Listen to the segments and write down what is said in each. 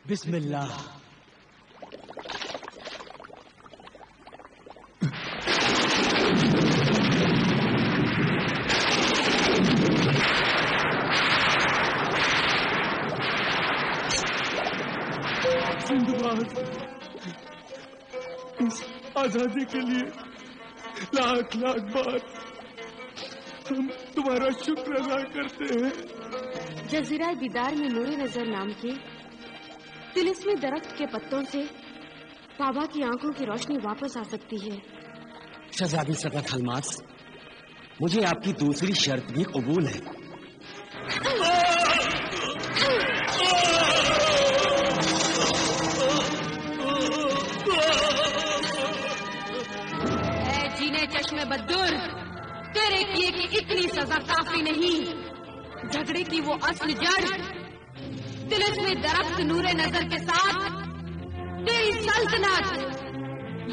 बिस्मिल्लाह। इस आजादी के लिए लाख लाख बार हम तुम्हारा शुक्र अदा करते हैं। जज़ीरा दीदार में नूरे नजर नाम के तिलिस्मी दरख्त के पत्तों से बाबा की आंखों की रोशनी वापस आ सकती है। शहजादी सदत हलमास, मुझे आपकी दूसरी शर्त भी कबूल है। जीने चश्मे बद्दुर, तेरे किए की इतनी सजा काफी नहीं। झगड़े की वो असल जड़ तिलिस्मी दरख्त नूरे नजर के साथ तेरी सल्तनत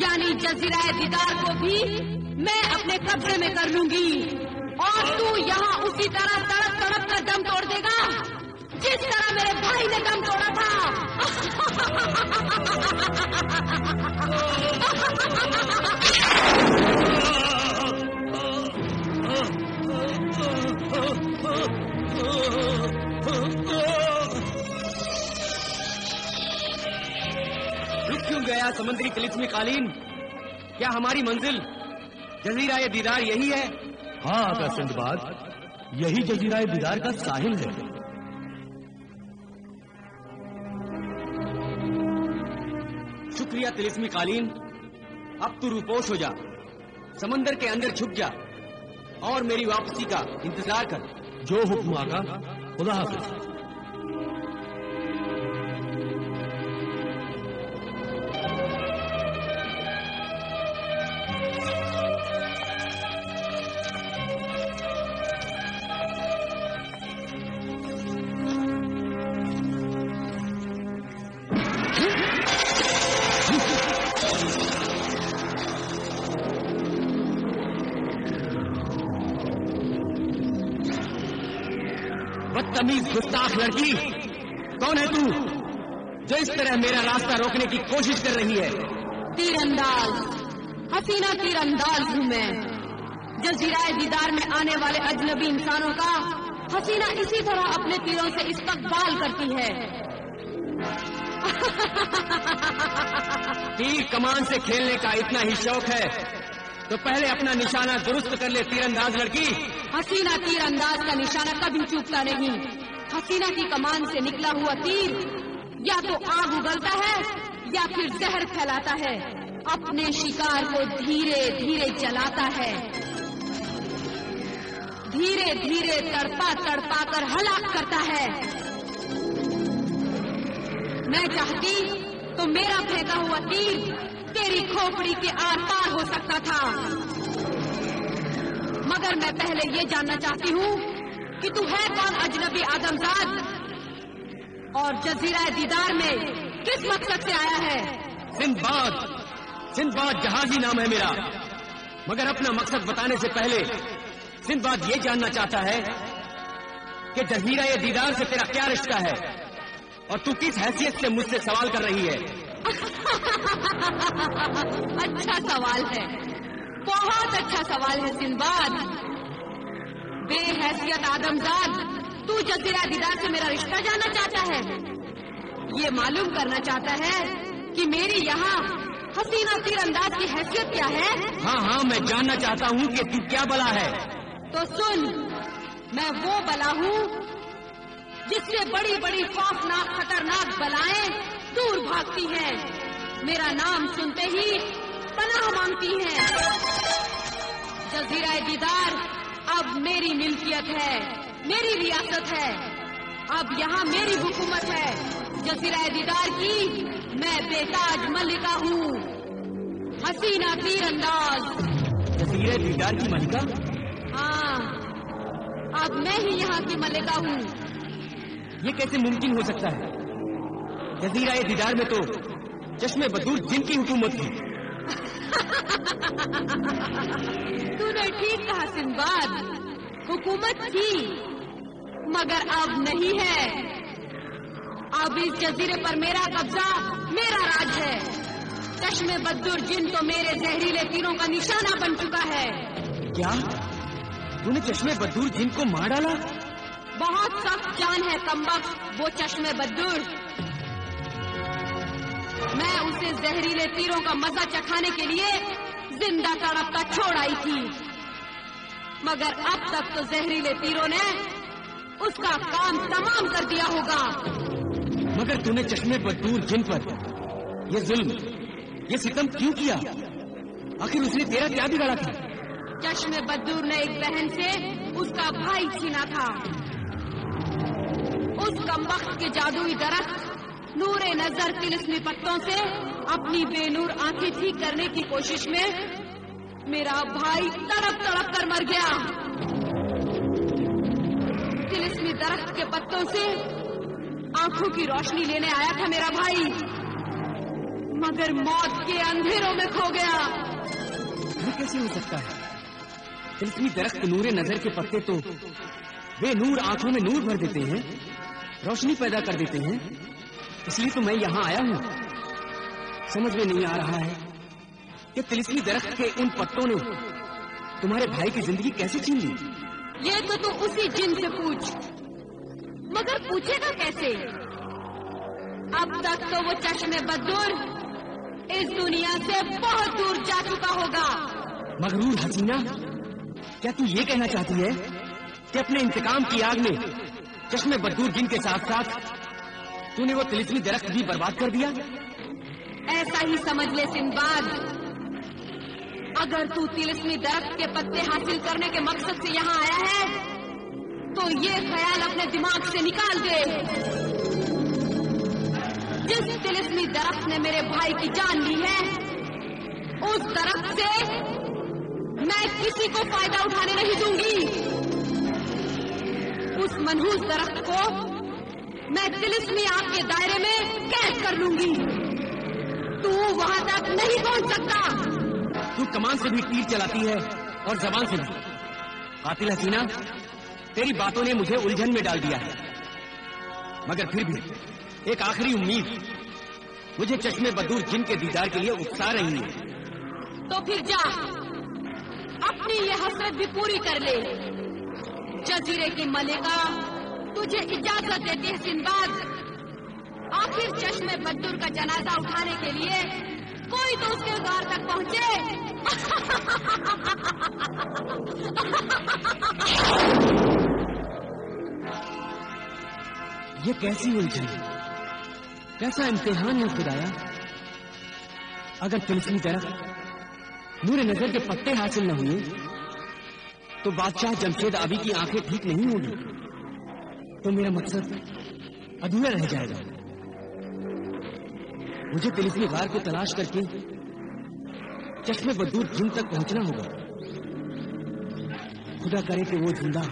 यानी जज़ीरा दीदार को भी मैं अपने कब्जे में कर लूंगी और तू यहाँ उसी तरह तड़प तड़प कर दम तोड़ देगा जिस तरह मेरे भाई ने दम तोड़ा था। रुक क्यों गया समुद्री तिलिस्मी कालीन? क्या हमारी मंजिल जज़ीरा दीदार यही है? हाँ आका सिंदबाद, यही जज़ीरा दीदार का साहिल है। शुक्रिया तिलिस्मी कालीन। अब तू रूपोश हो जा, समंदर के अंदर छुप जा और मेरी वापसी का इंतजार कर। जो हुक्म आका, खुदा हाफिज। बदतमीज गुस्ताख लड़की, कौन है तू जो इस तरह मेरा रास्ता रोकने की कोशिश कर रही है? तीरंदाज, हसीना तीरंदाज हूँ मैं। जज़ीरा दीदार में आने वाले अजनबी इंसानों का हसीना इसी तरह अपने तीरों से इस्तकबाल करती है। तीर कमान से खेलने का इतना ही शौक है तो पहले अपना निशाना दुरुस्त कर ले तीरंदाज लड़की। हसीना तीरंदाज का निशाना कभी चूकता नहीं। हसीना की कमान से निकला हुआ तीर या तो आग उगलता है या फिर जहर फैलाता है, अपने शिकार को धीरे धीरे जलाता है, धीरे धीरे तड़पा तड़पा कर हलाक करता है। मैं चाहती तो मेरा फेंका हुआ तीर तेरी खोपड़ी के आर पार हो सकता था, मगर मैं पहले ये जानना चाहती हूँ कि तू है कौन अजनबी आदमजाद और जज़ीरा दीदार में किस मकसद से आया है? सिंदबाद, सिंदबाद जहाजी नाम है मेरा, मगर अपना मकसद बताने से पहले सिंदबाद ये जानना चाहता है कि जज़ीरा दीदार से तेरा क्या रिश्ता है और तू किस हैसियत से मुझसे सवाल कर रही है? अच्छा सवाल है, बहुत अच्छा सवाल है सिंदबाद। बेहैसियत आदमजाद, तू जज़ीरा दीदार से मेरा रिश्ता जानना चाहता है, ये मालूम करना चाहता है कि मेरी यहाँ हसीना तीरंदाज की हैसियत क्या है? हाँ हाँ, मैं जानना चाहता हूँ कि तू क्या बला है। तो सुन, मैं वो बला हूँ जिससे बड़ी बड़ी खौफनाक खतरनाक बलाएं दूर भागती हैं, मेरा नाम सुनते ही पनाह मांगती हैं। जज़ीरा दीदार अब मेरी मिल्कियत है, मेरी रियासत है, अब यहाँ मेरी हुकूमत है। जज़ीरा दीदार की मैं बेताज मलिका हूँ, हसीना तीरंदाज। जज़ीरा दीदार की मलिका? हाँ, अब मैं ही यहाँ की मलिका हूँ। ये कैसे मुमकिन हो सकता है? जज़ीरा दीदार में तो चश्मे बदूर जिन की हुकूमत थी। तूने ठीक कहा सिंदबाद, हुकूमत थी मगर अब नहीं है। अब इस जजीरे पर मेरा कब्जा, मेरा राज है। चश्मे बद्दुर जिन तो मेरे जहरीले तीरों का निशाना बन चुका है। क्या तूने चश्मे बद्दूर जिन को मार डाला? बहुत सख्त जान है कमबख्त वो चश्मे बद्दुर। मैं उसे जहरीले तीरों का मजा चखाने के लिए जिंदा तड़पता छोड़ आई थी, मगर अब तक तो जहरीले तीरों ने उसका काम तमाम कर दिया होगा। मगर तूने चश्मे बद्दूर जिन पर ये जुल्म, ये सितम क्यों किया? आखिर उसने तेरा क्या बिगाड़ा था? चश्मे बद्दूर ने एक बहन से उसका भाई छीना था। उस कमबख्त के जादुई दरख्त नूरे नजर तिलिस्मी पत्तों से अपनी बेनूर आंखें ठीक करने की कोशिश में मेरा भाई तड़प तड़प कर मर गया। तिलिस्मी दरख्त के पत्तों से आंखों की रोशनी लेने आया था मेरा भाई, मगर मौत के अंधेरों में खो गया। ये कैसे हो सकता है? तिलिस्मी दरख्त नूरे नजर के पत्ते तो बेनूर आंखों में नूर भर देते हैं, रोशनी पैदा कर देते हैं। इसलिए तो मैं यहाँ आया हूँ। समझ में नहीं आ रहा है कि तिलिस्मी दरख्त के उन पत्तों ने तुम्हारे भाई की जिंदगी कैसे छीन ली। ये तो तू उसी जिन से पूछ, मगर पूछेगा कैसे? अब तक तो वो चश्मे बद्दुर इस दुनिया से बहुत दूर जा चुका होगा। मगरूर हसीना, क्या तू ये कहना चाहती है कि अपने इंतकाम की आग में चश्मे बद्दूर जिन के साथ साथ तूने वो तिलिस्मी दरख्त भी बर्बाद कर दिया? ऐसा ही समझ ले सिंदबाद। अगर तू तिलिस्मी दरख्त के पत्ते हासिल करने के मकसद से यहाँ आया है तो ये ख्याल अपने दिमाग से निकाल दे, जिस तिलिस्मी दरख्त ने मेरे भाई की जान ली है उस दरख्त से मैं किसी को फायदा उठाने नहीं दूंगी। उस मनहूस दरख्त को मैं तिलिस्मी आग के दायरे में कैद कर लूंगी। तू वहां तक नहीं पहुंच सकता। तू कमान से भी तीर चलाती है और जबान से भी। कातिल हसीना, तेरी बातों ने मुझे उलझन में डाल दिया है, मगर फिर भी एक आखिरी उम्मीद मुझे चश्मे बद्दूर जिन के दीदार के लिए उकसा रही है। तो फिर जा, अपनी ये हसरत भी पूरी कर ले। जजीरे की मलिका तुझे इजाजत देती है सिंदबाद। आखिर चश्मे बद्दूर का जनाजा उठाने के लिए कोई तो उसके द्वार तक पहुंचे। ये कैसी उलझन, कैसा इम्तिहान है खुदाया। अगर तिलिस्मी दरख्त नूरे नजर के पत्ते हासिल न हुए तो बादशाह जमशेद आबी की आंखें ठीक नहीं होगी, तो मेरा मकसद अधूरा रह जाएगा। मुझे तिलिस्मी गार को तलाश करके चश्मे बद्दूर जिन तक पहुंचना होगा। खुदा करे कि वो जिंदा।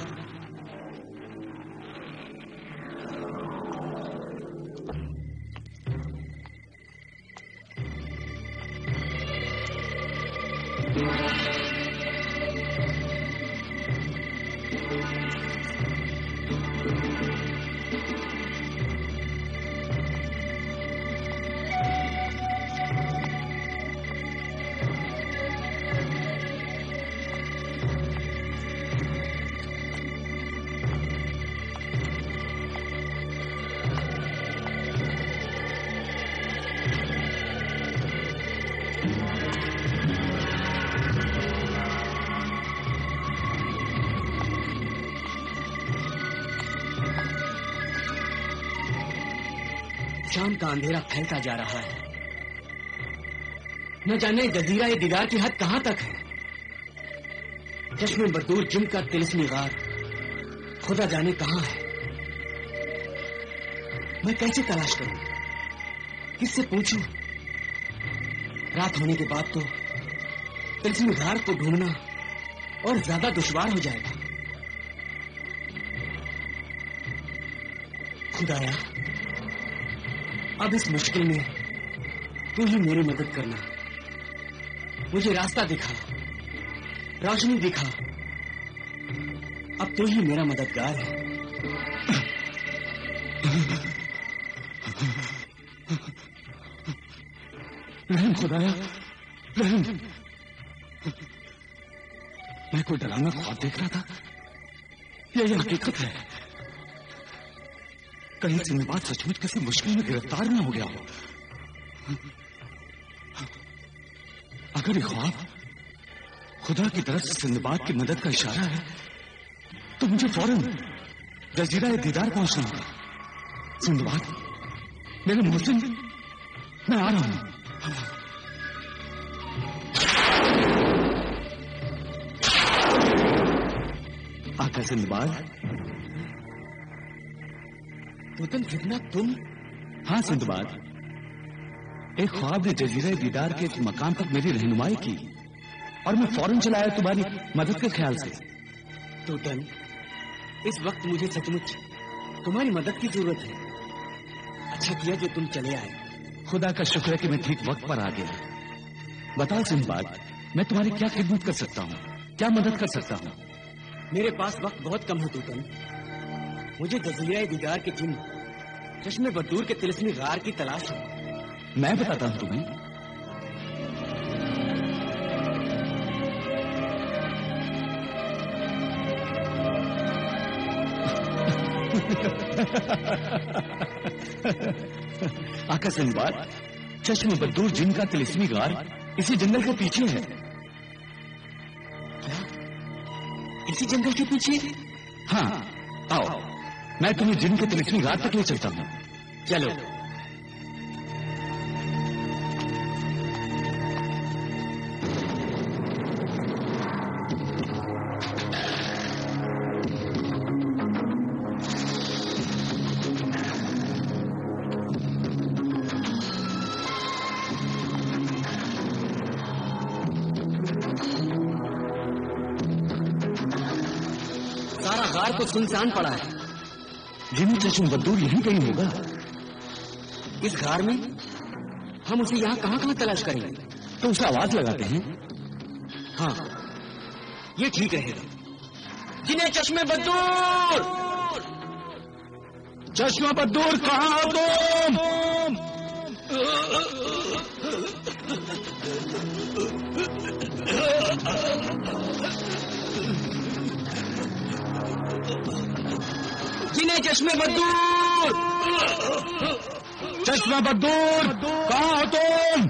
शाम का अंधेरा फैलता जा रहा है। न जाने जजीरा ये दीदार की हद कहां तक है। चश्मे बद्दूर जिन का तिलिस्मी गार खुदा जाने कहां है। मैं कैसे तलाश करूं, किससे पूछूं? रात होने के बाद तो तिलिस्मी गार को ढूंढना और ज्यादा दुश्वार हो जाएगा। खुदाया, अब इस मुश्किल में तू ही मेरी मदद करना। मुझे रास्ता दिखा, रोशनी दिखा। अब तू ही मेरा मददगार है। रहम खुदाया, रहम। मैं कोई डरावना ख्वाब देख रहा था, ये हकीकत है। कहीं सिंदबाद सचमुच किसी मुश्किल में गिरफ्तार न हो गया हो। अगर ये ख्वाब खुदा की तरफ से सिंदबाद की मदद का इशारा है, तो मुझे फौरन जजीरा दीदार पहुंचना होगा। सिंदबाद, मेरे मोहसिन, मैं आ रहा हूं। आका सिंदबाद। तूतन फितना तुम? हाँ सिंदबाद, एक ख्वाब ने जजीरा दीदार के मकाम तक मेरी रहनुमाई की और मैं फौरन चला आया तुम्हारी मदद के ख्याल से। तूतन, इस वक्त मुझे सचमुच तुम्हारी मदद की जरूरत है। अच्छा किया जो तुम चले आए। खुदा का शुक्र है कि मैं ठीक वक्त पर आ गया। बताओ सिंदबाद, मैं तुम्हारी क्या खिदमत कर सकता हूँ, क्या मदद कर सकता हूँ? मेरे पास वक्त बहुत कम है तूतन। मुझे जजीरा दीदार के जिन चश्मे बदूर के तिलस्मी गार की तलाश है। मैं बताता हूं तुम्हें। आका सिंदबाद, चश्मे बदूर जिन का तिलस्मी गार इसी जंगल के पीछे है। क्या? इसी जंगल के पीछे? हाँ, आओ, मैं तुम्हें जिन के तिलस्मी गार तक ले चलता हूं। चलो। सारा गार तो सुनसान पड़ा है। जिन चश्मे बदूर यहीं कहीं होगा। इस गार में हम उसे यहाँ कहाँ तलाश करेंगे? तो उसे आवाज लगाते हैं। हाँ, ये ठीक रहेगा। जिन्हें चश्मे बदूर! चश्मा बदूर, कहाँ हो तुम? जिन्हें चश्मे बदूर! चश्मा बदूर, कहाँ हो तुम?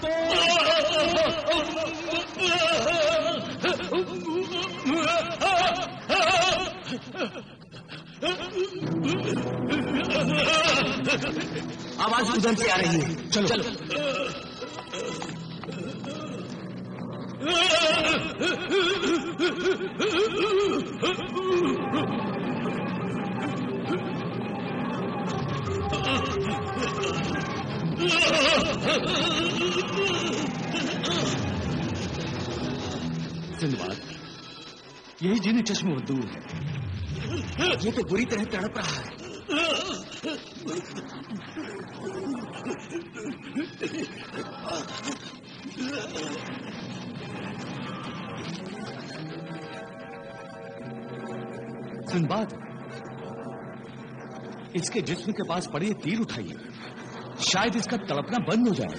आवाज उधर से आ रही है। चलो, चलो। सिंदबाद, यही जिन्हें चश्मे बदूर है। ये तो बुरी तरह तड़प रहा है। सिंदबाद, इसके जिस्म के पास पड़े तीर उठाइए, शायद इसका तड़पना बंद हो जाए।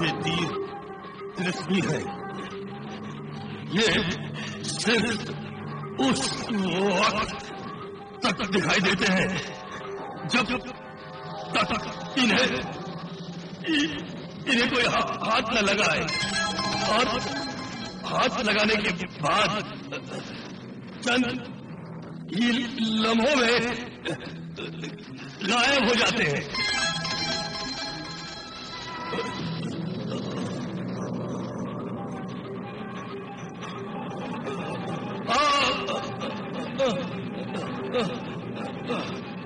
ये तीर तिलस्मी है। ये सिर्फ उस वक्त तक दिखाई देते हैं जब तक इन्हें कोई हाथ न लगाए, और हाथ लगाने के बाद चंद ही लम्हों में गायब हो जाते हैं।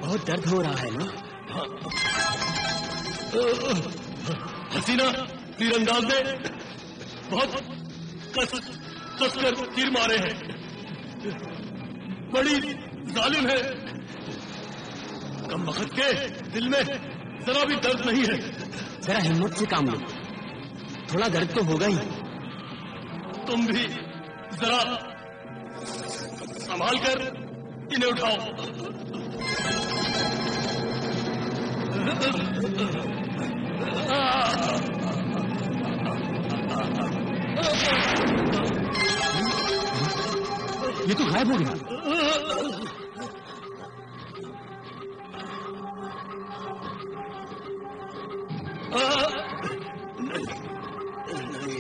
बहुत दर्द हो रहा है ना? हसीना तीरंदाज ने बहुत कसकर तीर मारे हैं। बड़ी जालिम है। कम वक्त के दिल में जरा भी दर्द नहीं है। जरा हिम्मत से काम लो, थोड़ा दर्द तो होगा ही। तुम भी जरा संभाल कर इन्हें उठाओ। ये तो गायब हो गया।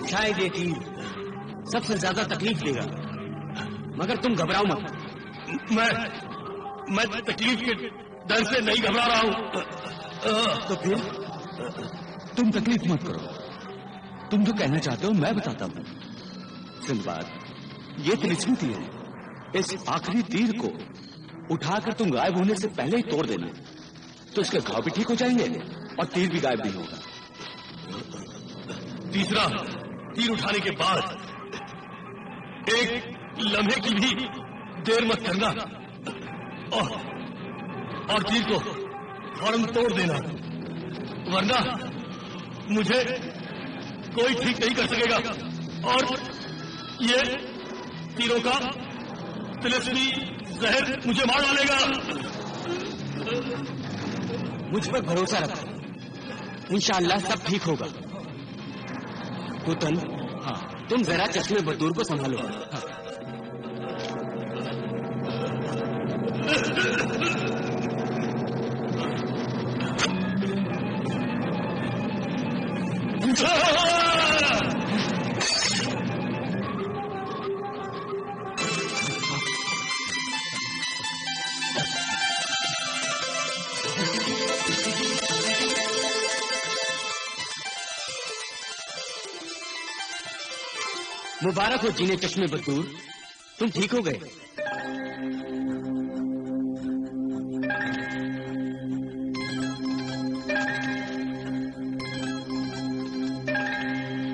शायद ये तीर सबसे ज्यादा तकलीफ देगा, मगर तुम घबराओ मत। मैं तकलीफ के डर से नहीं घबरा रहा हूं। तो फिर तुम तकलीफ मत करो, तुम जो कहना चाहते हो मैं बताता हूं। सिंदबाद, ये तिलिस्मी तीर है, इस आखिरी तीर को उठाकर तुम गायब होने से पहले ही तोड़ देना, तो इसके घाव भी ठीक हो जाएंगे और तीर भी गायब नहीं होगा। तीसरा तीर उठाने के बाद एक लम्हे की भी देर मत करना और तीर को फौरन तोड़ देना, वरना मुझे कोई ठीक नहीं कर सकेगा और ये तीरों का तिलिस्मी जहर मुझे मार डालेगा। मुझ पर भरोसा रखो, इंशाअल्लाह सब ठीक होगा। कुतन, हाँ, तुम जरा चश्मे बदूर को संभालो। हाँ। मुबारक हो जीने चश्मे बदूर, तुम ठीक हो गए।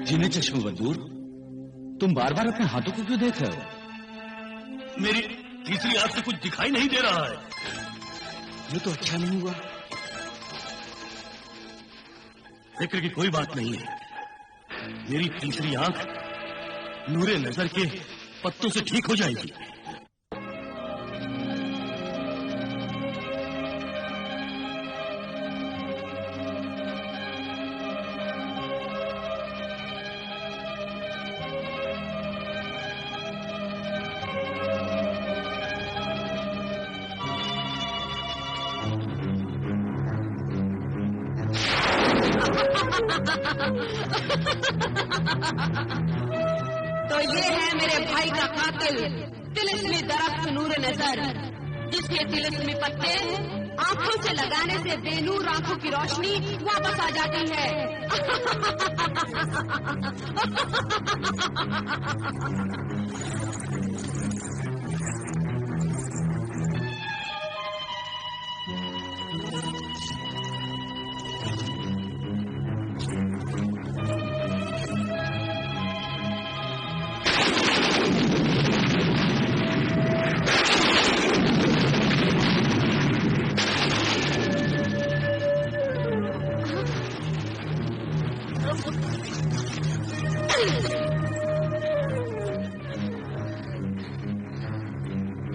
जीने चश्मे बदूर, तुम बार बार अपने हाथों को क्यों देख रहे हो? मेरी तीसरी आंख से कुछ दिखाई नहीं दे रहा है। ये तो अच्छा नहीं हुआ। फिक्र की कोई बात नहीं है, मेरी तीसरी आंख नूरे नजर के पत्तों से ठीक हो जाएगी। तो ये है मेरे भाई का कातिल, तिलिस्मी दरख्त नूर नजर, जिसके तिलिस्मी पत्ते आंखों से लगाने से बेनूर आंखों की रोशनी वापस आ जाती है।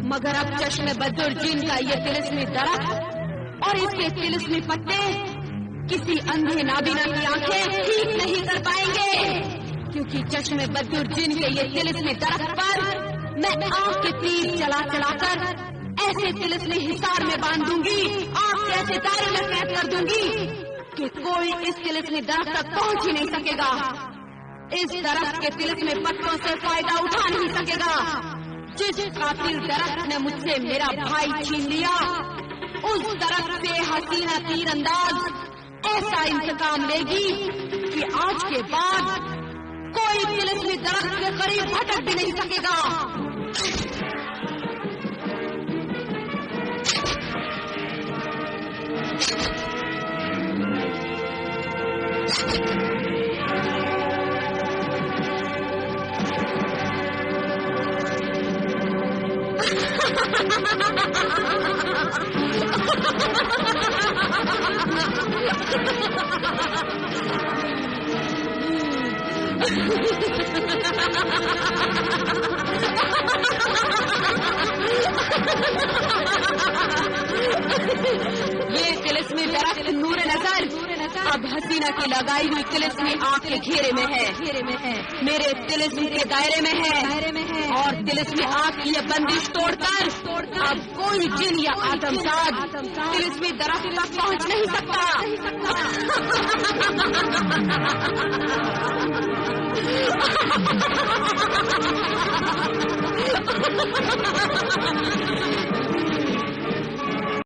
मगर अब चश्मे बदुर जिन का ये तिलिस्मी दरख्त और इसके तिलिस्मी पत्ते किसी अंधे नाबीना की आंखें ठीक नहीं कर पाएंगे, क्योंकि चश्मे बदुर जिन के ये तिलिस्मी दरख्त पर मैं आंख के तीर चला चलाकर ऐसे तिलिस्मी हिसार में बांध दूंगी, आंख के ऐसे दायरे में कैद कर दूंगी कि कोई इस तिलिस्मी दरख्त तक पहुंच ही नहीं सकेगा। इस दरख्त के तिलिस्मी पत्तों से फायदा उठा नहीं सकेगा। जिस कातिल दरख्त ने मुझसे मेरा भाई छीन लिया, उस दरख्त से हसीना तीरंदाज ऐसा इंतकाम लेगी कि आज के बाद कोई तिलिस्मी दरख्त के करीब भटक भी नहीं सकेगा। ये तिलिस्मी दरख्त नूर नजर अब हसीना की लगाई हुई तिलिस्मी आंख के घेरे में है, मेरे तिलिस्म के दायरे में है और तिलिस्मी आंख की ये बंदिश तोड़कर अब कोई जिन या आदमजाद तिलिस्मी दरख्त तक पहुंच नहीं सकता।